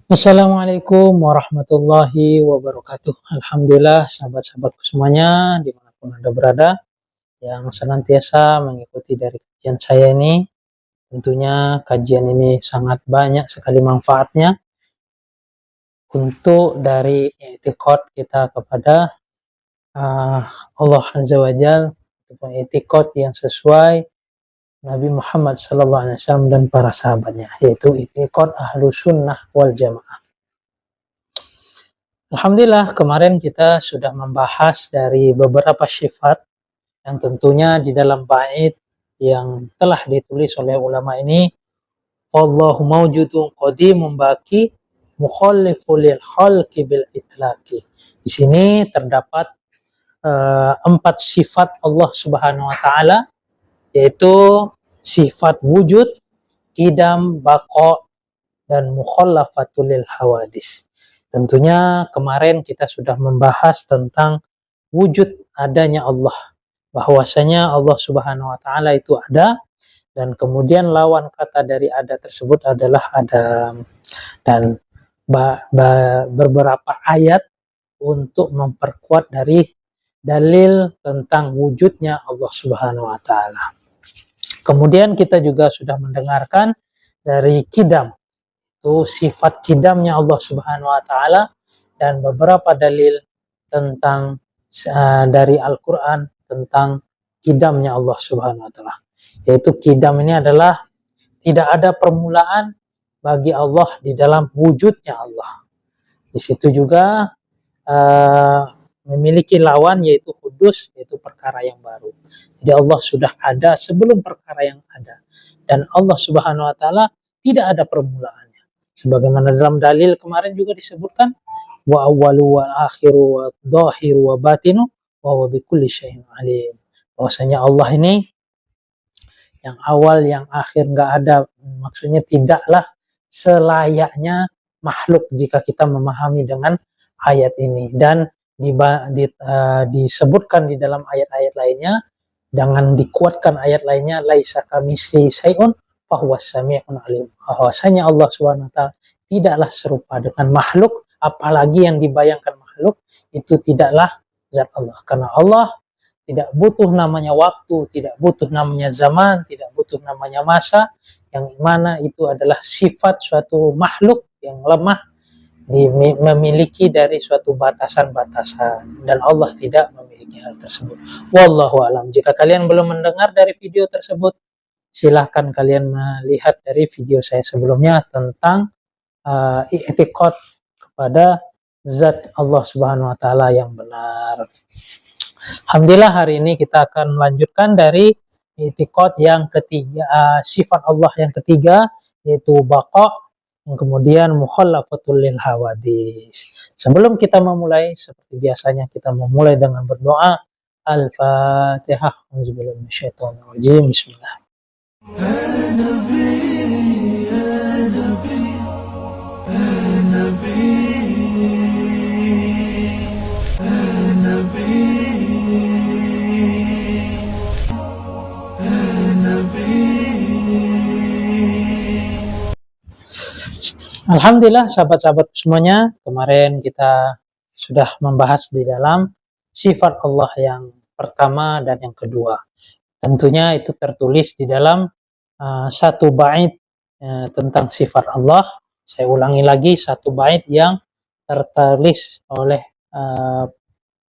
Assalamualaikum warahmatullahi wabarakatuh. Alhamdulillah sahabat-sahabatku semuanya dimanapun Anda berada yang senantiasa mengikuti dari kajian saya ini. Tentunya kajian ini sangat banyak sekali manfaatnya untuk dari i'tiqad kita kepada Allah Azza wa Jalla, i'tiqad yang sesuai Nabi Muhammad SAW dan para sahabatnya, yaitu i'tiqad ahlu sunnah wal jamaah. Alhamdulillah kemarin kita sudah membahas dari beberapa sifat yang tentunya di dalam bait yang telah ditulis oleh ulama ini, Allahu mawjudun qadimun baqi mukhallifu lil khalqi bil itlaqi. Di sini terdapat 4 sifat Allah Subhanahu wa taala, yaitu sifat wujud, qidam, baqa, dan mukhallafatul lil hawadis. Tentunya kemarin kita sudah membahas tentang wujud adanya Allah, bahwasanya Allah Subhanahu wa taala itu ada, dan kemudian lawan kata dari ada tersebut adalah adam. Dan beberapa ayat untuk memperkuat dari dalil tentang wujudnya Allah Subhanahu wa taala. Kemudian kita juga sudah mendengarkan dari qidam, itu sifat qidamnya Allah Subhanahu wa taala, dan beberapa dalil tentang dari Al-Qur'an tentang qidamnya Allah Subhanahu wa taala. Yaitu qidam ini adalah tidak ada permulaan bagi Allah di dalam wujudnya Allah. Di situ juga memiliki lawan, yaitu hudus, yaitu perkara yang baru. Jadi Allah sudah ada sebelum perkara yang ada, dan Allah Subhanahu wa taala tidak ada permulaannya. Sebagaimana dalam dalil kemarin juga disebutkan, wa awwalu wal akhiru wa dhahiru wa batinu wa huwa bikulli syai'in alim. Bahwasanya Allah ini yang awal, yang akhir, enggak ada, maksudnya tidaklah selayaknya makhluk jika kita memahami dengan ayat ini. Dan disebutkan di dalam ayat-ayat lainnya, dengan dikuatkan ayat lainnya, laisa kamitslihi syai'un fahuwas sami'un alim. Bahwasanya Allah Subhanahu wa taala tidaklah serupa dengan makhluk, apalagi yang dibayangkan makhluk itu tidaklah zat Allah. Karena Allah tidak butuh namanya waktu, tidak butuh namanya zaman, tidak butuh namanya masa, yang mana itu adalah sifat suatu makhluk yang lemah, memiliki dari suatu batasan-batasan, dan Allah tidak memiliki hal tersebut. Wallahu alam. Jika kalian belum mendengar dari video tersebut, silahkan kalian melihat dari video saya sebelumnya tentang i'tiqad kepada zat Allah Subhanahu wa taala yang benar. Alhamdulillah hari ini kita akan melanjutkan dari i'tiqad yang ketiga, sifat Allah yang ketiga, yaitu baqa, kemudian mukhallafatul lil hawadis. Sebelum kita memulai, seperti biasanya kita memulai dengan berdoa. Al-Fatihah. Auzubillahi minasyaitonir rajim. Bismillah. Alhamdulillah sahabat-sahabat semuanya, kemarin kita sudah membahas di dalam sifat Allah yang pertama dan yang kedua. Tentunya itu tertulis di dalam satu bait tentang sifat Allah. Saya ulangi lagi, satu bait yang tertulis oleh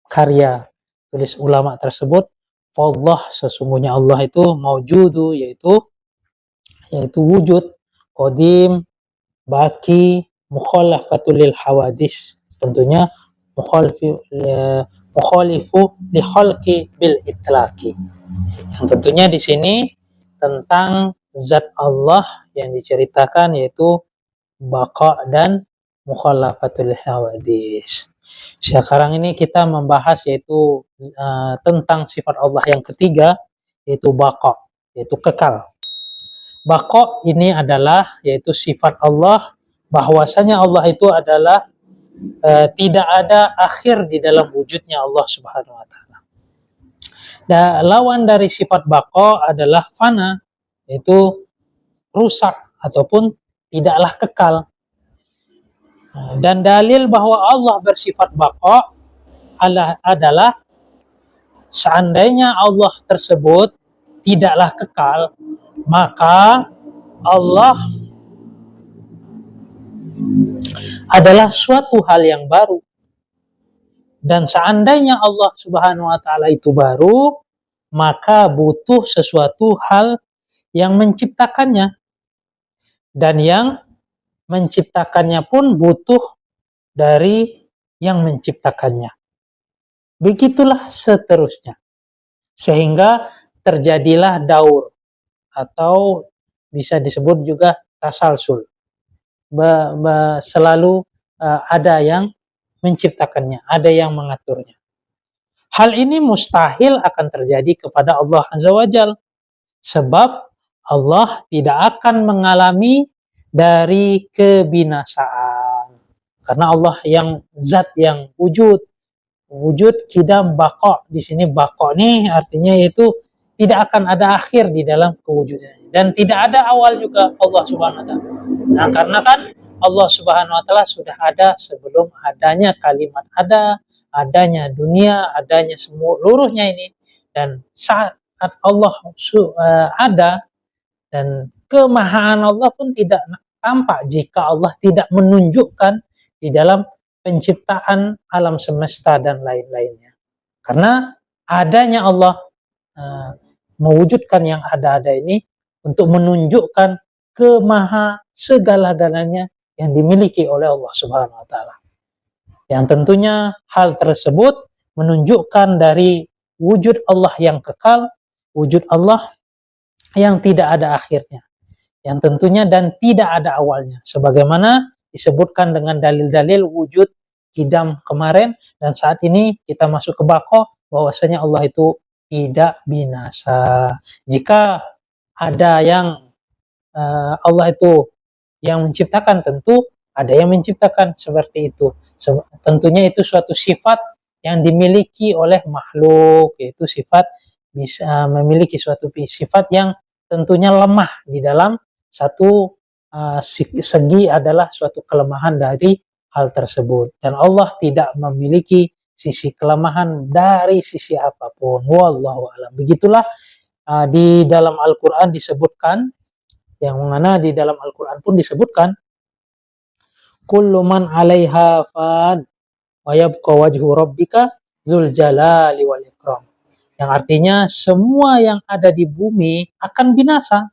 karya tulis ulama tersebut. Allah, sesungguhnya Allah itu maujudu, yaitu wujud, qadim, baki, mukhallafatul lil hawadis. Tentunya mukhalifu li khalqi bil itlaqi. Yang tentunya di sini tentang zat Allah yang diceritakan, yaitu baqa dan mukhallafatul hawadis. Sekarang ini kita membahas yaitu tentang sifat Allah yang ketiga, yaitu baqa, yaitu kekal. Baqa ini adalah yaitu sifat Allah, bahwasanya Allah itu adalah tidak ada akhir di dalam wujudnya Allah Subhanahu wa taala. Dan lawan dari sifat baqa adalah fana, yaitu rusak ataupun tidaklah kekal. Dan dalil bahwa Allah bersifat baqa adalah seandainya Allah tersebut tidaklah kekal, maka Allah adalah suatu hal yang baru. Dan seandainya Allah Subhanahu wa taala itu baru, maka butuh sesuatu hal yang menciptakannya. Dan yang menciptakannya pun butuh dari yang menciptakannya. Begitulah seterusnya. Sehingga terjadilah daur atau bisa disebut juga tasalsul. Selalu ada yang menciptakannya, ada yang mengaturnya. Hal ini mustahil akan terjadi kepada Allah Azza wa Jalla, sebab Allah tidak akan mengalami dari kebinasaan. Karena Allah yang zat yang wujud kidam baqa. Di sini baqa nih artinya yaitu tidak akan ada akhir di dalam kewujudannya dan tidak ada awal juga Allah Subhanahu wa taala. Nah, karena kan Allah Subhanahu wa taala sudah ada sebelum adanya kalimat adanya dunia, adanya seluruhnya ini, dan saat Allah ada dan kemahaan Allah pun tidak tampak jika Allah tidak menunjukkan di dalam penciptaan alam semesta dan lain-lainnya. Karena adanya Allah mewujudkan yang ada-ada ini untuk menunjukkan kemaha segala-galanya yang dimiliki oleh Allah Subhanahu wa taala. Yang tentunya hal tersebut menunjukkan dari wujud Allah yang kekal, wujud Allah yang tidak ada akhirnya. Yang tentunya dan tidak ada awalnya. Sebagaimana disebutkan dengan dalil-dalil wujud kidam kemarin, dan saat ini kita masuk ke baqa, bahwasanya Allah itu tidak binasa. Jika ada yang Allah itu yang menciptakan, tentu ada yang menciptakan seperti itu. Tentunya itu suatu sifat yang dimiliki oleh makhluk, yaitu sifat bisa memiliki suatu sifat yang tentunya lemah di dalam satu segi adalah suatu kelemahan dari hal tersebut. Dan Allah tidak memiliki sisi kelemahan dari sisi apapun. Wallahu a'lam. Begitulah di dalam Al-Quran disebutkan, yang mana di dalam Al-Quran pun disebutkan, kullu man 'alaiha fan wa yabqa wajhu rabbika dzul jalali wal ikram. Yang artinya semua yang ada di bumi akan binasa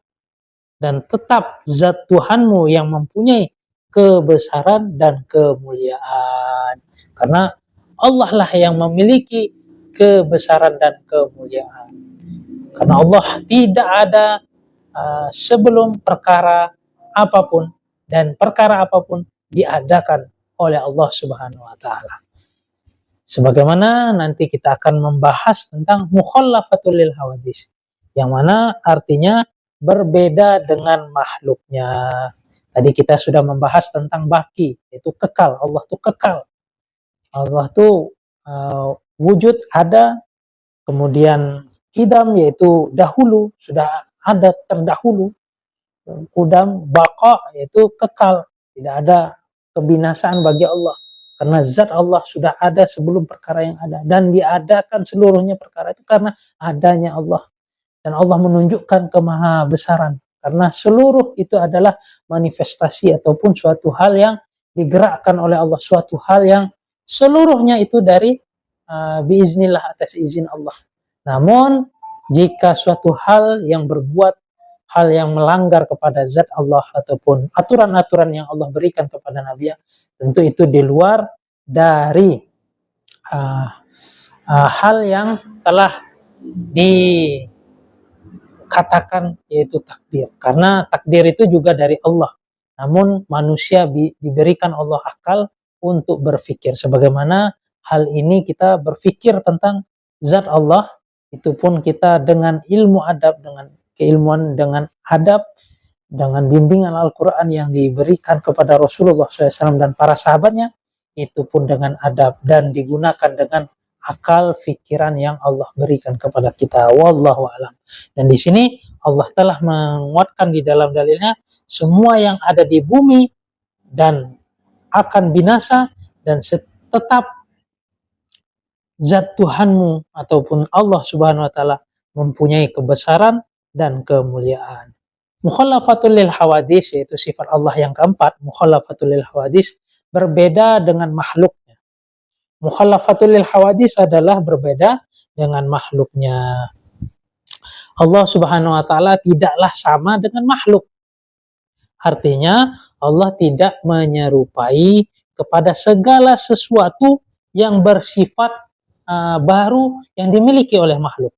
dan tetap zat Tuhanmu yang mempunyai kebesaran dan kemuliaan. Karena Allah lah yang memiliki kebesaran dan kemuliaan. Karena Allah tidak ada sebelum perkara apapun, dan perkara apapun diadakan oleh Allah Subhanahu wa taala. Sebagaimana nanti kita akan membahas tentang mukhallafatul lil hawadis, yang mana artinya berbeda dengan makhluknya. Tadi kita sudah membahas tentang baki, yaitu kekal. Allah tuh kekal. Allah tuh wujud ada, kemudian kidam yaitu dahulu, sudah ada terdahulu. Kudam baqa yaitu kekal, tidak ada kebinasaan bagi Allah. Karena zat Allah sudah ada sebelum perkara yang ada, dan diadakan seluruhnya perkara itu karena adanya Allah. Dan Allah menunjukkan kemahabesaran, karena seluruh itu adalah manifestasi ataupun suatu hal yang digerakkan oleh Allah, suatu hal yang seluruhnya itu dari biiznillah, atas izin Allah. Namun jika suatu hal yang berbuat hal yang melanggar kepada zat Allah ataupun aturan-aturan yang Allah berikan kepada Nabi, tentu itu di luar dari hal yang telah dikatakan, yaitu takdir. Karena takdir itu juga dari Allah, namun manusia diberikan Allah akal untuk berpikir. Sebagaimana hal ini kita berpikir tentang zat Allah, itu pun kita dengan ilmu adab, dengan keilmuan, dengan adab, dengan bimbingan Al-Quran yang diberikan kepada Rasulullah SAW dan para sahabatnya, itu pun dengan adab dan digunakan dengan akal pikiran yang Allah berikan kepada kita. Wallahu a'lam. Dan di sini Allah telah menguatkan di dalam dalilnya, semua yang ada di bumi dan akan binasa, dan tetap zat Tuhanmu ataupun Allah Subhanahu wa taala mempunyai kebesaran dan kemuliaan. Mukhalafatul lil hawadis, yaitu sifat Allah yang keempat, mukhalafatul lil hawadis, berbeda dengan makhluknya. Mukhalafatul lil hawadis adalah berbeda dengan makhluknya. Allah Subhanahu wa taala tidaklah sama dengan makhluk. Artinya Allah tidak menyerupai kepada segala sesuatu yang bersifat baru yang dimiliki oleh makhluk.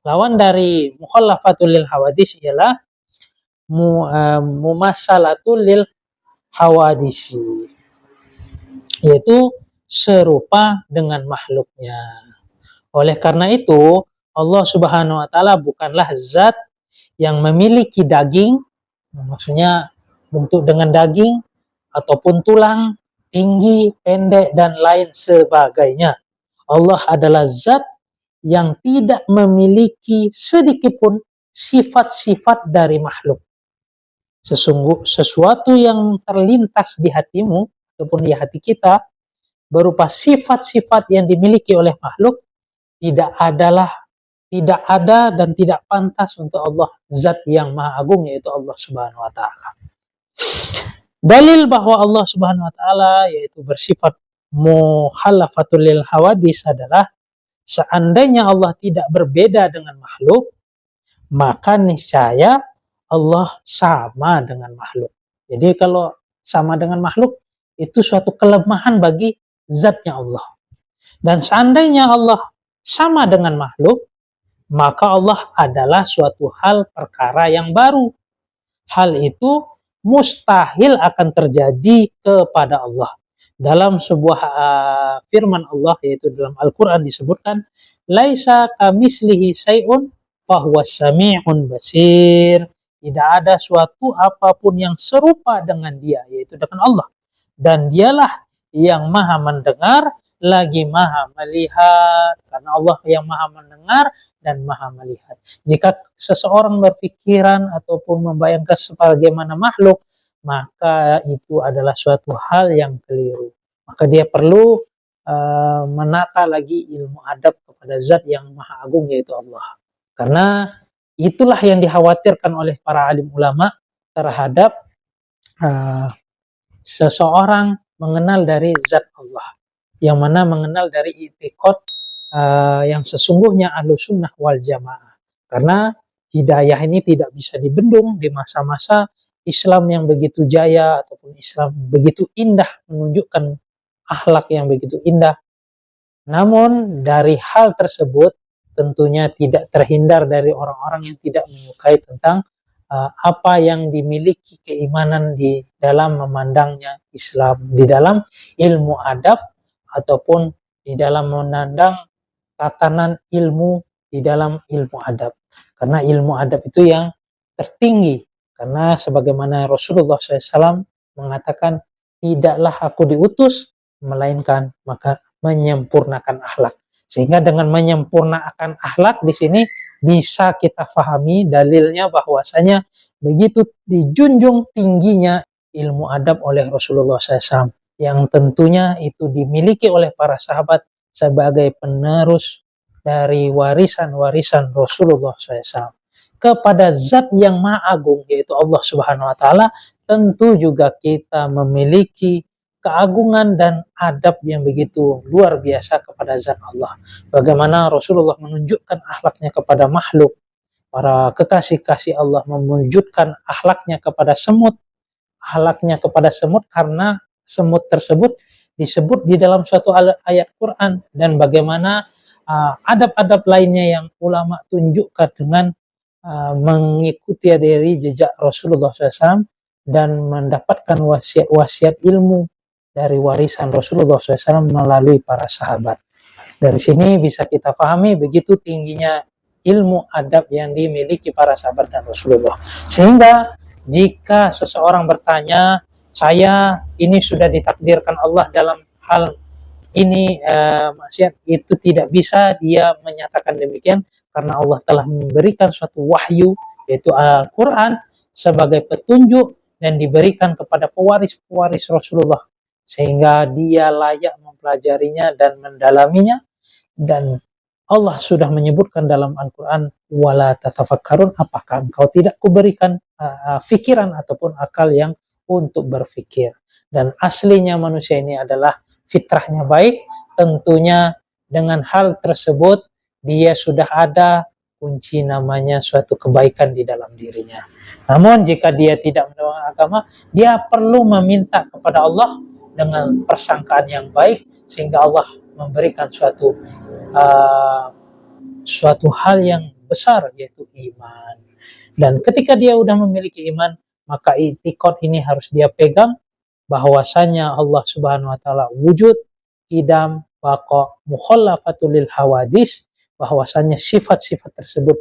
Lawan dari mukhalafatul lil hawadis ialah mumassalatul lil hawadisi, yaitu serupa dengan makhluknya. Oleh karena itu, Allah Subhanahu wa taala bukanlah zat yang memiliki daging, maksudnya bentuk dengan daging ataupun tulang, tinggi, pendek, dan lain sebagainya. Allah adalah zat yang tidak memiliki sedikitpun sifat-sifat dari makhluk. Sesuatu yang terlintas di hatimu ataupun di hati kita berupa sifat-sifat yang dimiliki oleh makhluk tidak ada dan tidak pantas untuk Allah, zat yang maha agung, yaitu Allah Subhanahu wa taala. Dalil bahwa Allah Subhanahu wa taala yaitu bersifat mukhalafatul lil hawadis adalah seandainya Allah tidak berbeda dengan makhluk, maka niscaya Allah sama dengan makhluk. Jadi kalau sama dengan makhluk itu suatu kelemahan bagi zatnya Allah. Dan seandainya Allah sama dengan makhluk, maka Allah adalah suatu hal perkara yang baru. Hal itu mustahil akan terjadi kepada Allah. Dalam sebuah firman Allah, yaitu dalam Al-Quran disebutkan, laisa kamislihi syai'un fahuwas sami'un basir. Tidak ada suatu apapun yang serupa dengan dia, yaitu dengan Allah. Dan dialah yang maha mendengar lagi maha melihat, karena Allah yang maha mendengar dan maha melihat. Jika seseorang berpikiran ataupun membayangkan sebagaimana makhluk, maka itu adalah suatu hal yang keliru. Maka dia perlu menata lagi ilmu adab kepada zat yang maha agung, yaitu Allah. Karena itulah yang dikhawatirkan oleh para alim ulama terhadap seseorang mengenal dari zat Allah, yang mana mengenal dari i'tiqad yang sesungguhnya Ahlussunnah wal Jamaah. Karena hidayah ini tidak bisa dibendung di masa-masa Islam yang begitu jaya ataupun Islam begitu indah, menunjukkan akhlak yang begitu indah. Namun dari hal tersebut tentunya tidak terhindar dari orang-orang yang tidak menyukai tentang apa yang dimiliki keimanan di dalam memandangnya Islam, di dalam ilmu adab ataupun di dalam memandang tatanan ilmu di dalam ilmu adab. Karena ilmu adab itu yang tertinggi. Karena sebagaimana Rasulullah SAW mengatakan, tidaklah aku diutus melainkan maka menyempurnakan akhlak. Sehingga dengan menyempurnakan akhlak di sini bisa kita pahami dalilnya bahwasanya begitu dijunjung tingginya ilmu adab oleh Rasulullah SAW, yang tentunya itu dimiliki oleh para sahabat sebagai penerus dari warisan-warisan Rasulullah SAW kepada zat yang maha agung, yaitu Allah Subhanahu wa taala. Tentu juga kita memiliki keagungan dan adab yang begitu luar biasa kepada zat Allah. Bagaimana Rasulullah menunjukkan akhlaknya kepada makhluk, para kekasih-kasih Allah menunjukkan akhlaknya kepada semut, akhlaknya kepada semut karena semut tersebut disebut di dalam suatu ayat Quran, dan bagaimana adab-adab lainnya yang ulama tunjukkan dengan mengikuti dari jejak Rasulullah SAW dan mendapatkan wasiat-wasiat ilmu dari warisan Rasulullah SAW melalui para sahabat. Dari sini bisa kita pahami begitu tingginya ilmu adab yang dimiliki para sahabat dan Rasulullah. Sehingga jika seseorang bertanya, saya ini sudah ditakdirkan Allah dalam hal ini maksiat, itu tidak bisa dia menyatakan demikian, karena Allah telah memberikan suatu wahyu, yaitu Al-Quran, sebagai petunjuk dan diberikan kepada pewaris-pewaris Rasulullah, sehingga dia layak mempelajarinya dan mendalaminya. Dan Allah sudah menyebutkan dalam Al-Quran, wala tatafakkarun, apakah engkau tidak kuberikan fikiran ataupun akal yang untuk berfikir. Dan aslinya manusia ini adalah fitrahnya baik, tentunya dengan hal tersebut dia sudah ada kunci namanya suatu kebaikan di dalam dirinya. Namun jika dia tidak menerima agama, dia perlu meminta kepada Allah dengan persangkaan yang baik, sehingga Allah memberikan suatu hal yang besar, yaitu iman. Dan ketika dia sudah memiliki iman, maka i'tiqad ini harus dia pegang, bahwasanya Allah Subhanahu wa taala wujud, qidam, baqa, mukhallafatul lil hawadis, bahwasanya sifat-sifat tersebut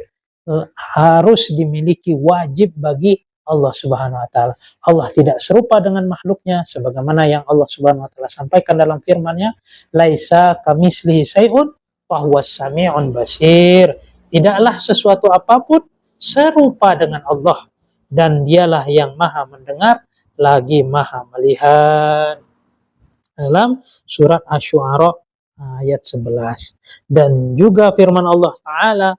harus dimiliki, wajib bagi Allah Subhanahu wa taala. Allah tidak serupa dengan makhluknya, sebagaimana yang Allah Subhanahu wa taala sampaikan dalam firman-Nya, laisa kamitslihi syai'un fahuwas sami'un basir. Tidaklah sesuatu apapun serupa dengan Allah, dan dialah yang maha mendengar lagi maha melihat. Dalam surat Asy-Syu'ara ayat 11. Dan juga firman Allah Ta'ala,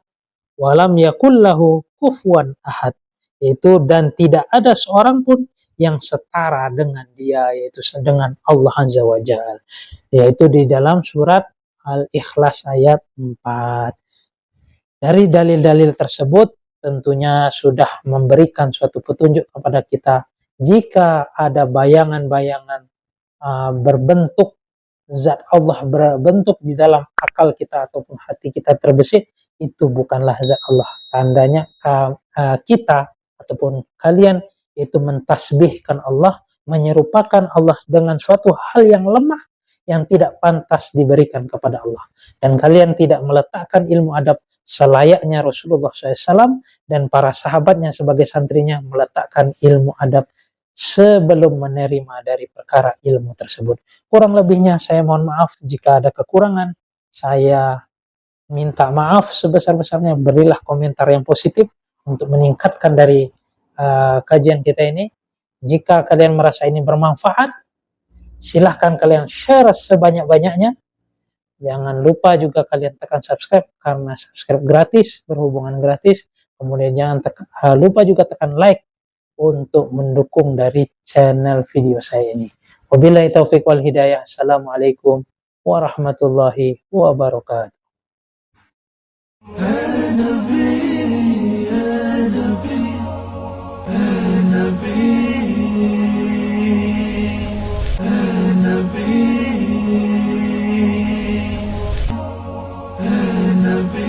walam yakullahu kufuwan ahad, yaitu dan tidak ada seorang pun yang setara dengan dia, yaitu dengan Allah Azza wa Jalla, yaitu di dalam surat Al-Ikhlas ayat 4. Dari dalil-dalil tersebut tentunya sudah memberikan suatu petunjuk kepada kita, jika ada bayangan-bayangan berbentuk zat Allah berbentuk di dalam akal kita ataupun hati kita terbesit, itu bukanlah zat Allah. Tandanya kita ataupun kalian itu mentasbihkan Allah, menyerupakan Allah dengan suatu hal yang lemah yang tidak pantas diberikan kepada Allah. Dan kalian tidak meletakkan ilmu adab selayaknya Rasulullah SAW dan para sahabatnya sebagai santrinya meletakkan ilmu adab sebelum menerima dari perkara ilmu tersebut. Kurang lebihnya saya mohon maaf jika ada kekurangan. Saya minta maaf sebesar-besarnya. Berilah komentar yang positif untuk meningkatkan dari kajian kita ini. Jika kalian merasa ini bermanfaat, silahkan kalian share sebanyak-banyaknya. Jangan lupa juga kalian tekan subscribe, karena subscribe gratis, berhubungan gratis. Kemudian jangan lupa juga tekan like untuk mendukung dari channel video saya ini. Wabillahi taufiq wal hidayah. Assalamualaikum warahmatullahi wabarakatuh. Nabi